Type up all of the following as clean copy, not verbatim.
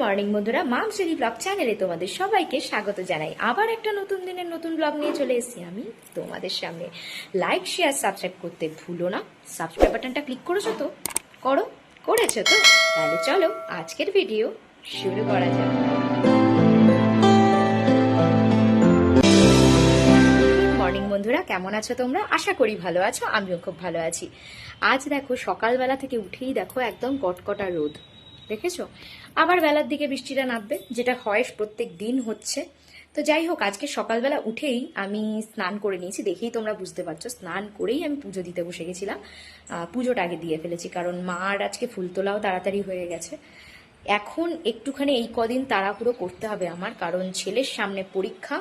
Morning বন্ধুরা, mum's daily blog চ্যানেলে তোমাদের সবাইকে স্বাগত জানাই। আবার একটা নতুন দিনের নতুন ব্লগ নিয়ে চলে এসেছি আমি তোমাদের সামনে। লাইক শেয়ার সাবস্ক্রাইব করতে ভুলো না। সাবস্ক্রাইব বাটনটা ক্লিক করেছো তো? করেছো তো? তাহলে চলো আজকের ভিডিও শুরু করা যাক। মর্নিং বন্ধুরা, কেমন আছো তোমরা? আশা করি ভালো আছো, আমিও খুব ভালো আছি। আজ দেখো সকালবেলা থেকে উঠেই দেখো একদম কটকটা রোদ, দেখেছো? আবার বেলার দিকে বৃষ্টিটা নামবে, যেটা হয় প্রত্যেক দিন হচ্ছে। তো যাই হোক, আজকে সকালবেলা উঠেই আমি স্নান করে নিয়েছি, দেখেই তোমরা বুঝতে পারছো। স্নান করেই আমি পুজো দিতে বসে গেছিলাম। পুজোটা আগে দিয়ে ফেলেছি, কারণ মার আজকে ফুল তোলাও তাড়াতাড়ি হয়ে গেছে। এখন একটুখানি এই কদিন তাড়াহুড়ো করতে হবে আমার, কারণ ছেলের সামনে পরীক্ষা।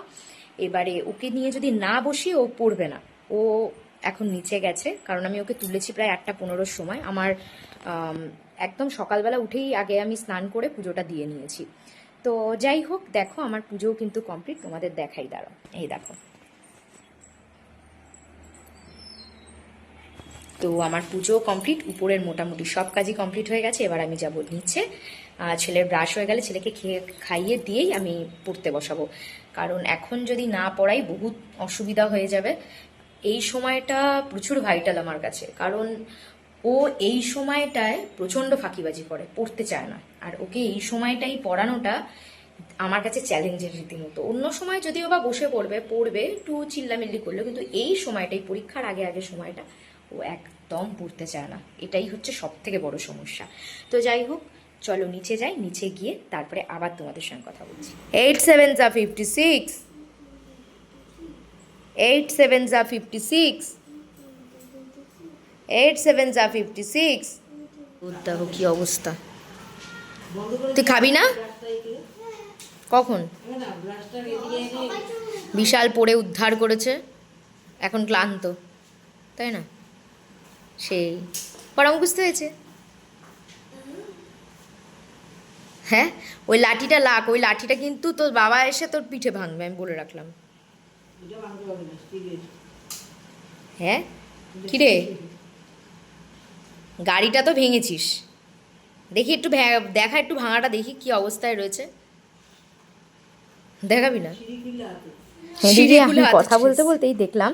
এবারে ওকে নিয়ে যদি না বসি ও পড়বে না। ও এখন নিচে গেছে, কারণ আমি ওকে তুলেছি প্রায় 8:15 সময়। আমার একদম সকালবেলা উঠেই আগে আমি স্নান করে পুজোটা দিয়ে নিয়েছি। তো যাই হোক, দেখো আমার পুজোও কিন্তু কমপ্লিট, তোমাদের দেখাই, দাঁড়াও। এই দেখো, তো আমার পুজো কমপ্লিট, উপরের মোটামুটি সব কাজই কমপ্লিট হয়ে গেছে। এবার আমি যাব নিচে। ছেলের ব্রাশ হয়ে গেলে ছেলেকে খাইয়ে দিয়েই আমি পড়তে বসাবো, কারণ এখন যদি না পড়াই বহুত অসুবিধা হয়ে যাবে। এই সময়টা প্রচুর ভাইটাল আমার কাছে, কারণ ও এই সময়টায় প্রচণ্ড ফাঁকিবাজি করে, পড়তে চায় না। আর ওকে এই সময়টাই পড়ানোটা আমার কাছে চ্যালেঞ্জের রীতিমতো। অন্য সময় যদিও বা বসে পড়বে একটু চিল্লামিল্লি করলেও, কিন্তু এই সময়টাই, পরীক্ষার আগে সময়টা ও একদম পড়তে চায় না। এটাই হচ্ছে সব থেকে বড় সমস্যা। তো যাই হোক, চলো নিচে যাই, নিচে গিয়ে তারপরে আবার তোমাদের সঙ্গে কথা বলছি। 8 7 56, 8 7 56, 8 7 56। দেখো কি অবস্থা। তুই খাবি না? কখন? বিশাল পড়ে উদ্ধার করেছে, এখন ক্লান্ত, তাই না? সেই পড়া মুখস্থ হয়েছে। হ্যাঁ, ওই লাঠিটা লাগ, ওই লাঠিটা কিন্তু তোর বাবা এসে তোর পিঠে ভাঙবে, আমি বলে রাখলাম। হ্যাঁ, কিরে, গাড়িটা তো ভেঙেছিস, দেখি একটু দেখা, একটু ভাঙাটা দেখি কি অবস্থায় রয়েছে, দেখাবি না? আমি কথা বলতে বলতেই দেখলাম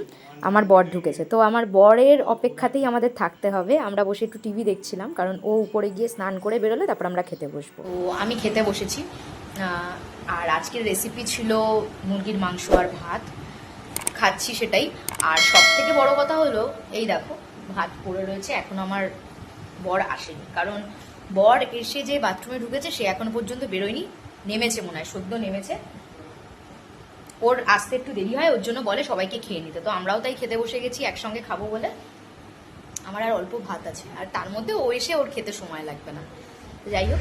আমার বর ঢুকেছে। তো আমার বরের অপেক্ষাতেই আমাদের থাকতে হবে। আমরা বসে একটু টিভি দেখছিলাম, কারণ ও উপরে গিয়ে স্নান করে বেরোলে তারপর আমরা খেতে বসবো। তো আমি খেতে বসেছি। আর আজকের রেসিপি ছিল মুরগির মাংস আর ভাত, খাচ্ছি সেটাই। আর সব থেকে বড় কথা হলো, এই দেখো ভাত পড়ে রয়েছে, এখন আমার বর আসেনি, কারণ বর এসে যে বাথরুমে ঢুকেছে সে এখনো পর্যন্ত বেরোয়নি। নেমেছে মনে হয়, সদ্য নেমেছে। ওর আসতে একটু দেরি হয়, ওর জন্য বলে সবাইকে খেয়ে নিতে। তো আমরাও তাই খেতে বসে গেছি একসঙ্গে খাবো বলে। আমার আর অল্প ভাত আছে, আর তার মধ্যে ও এসে ওর খেতে সময় লাগবে না। যাই হোক,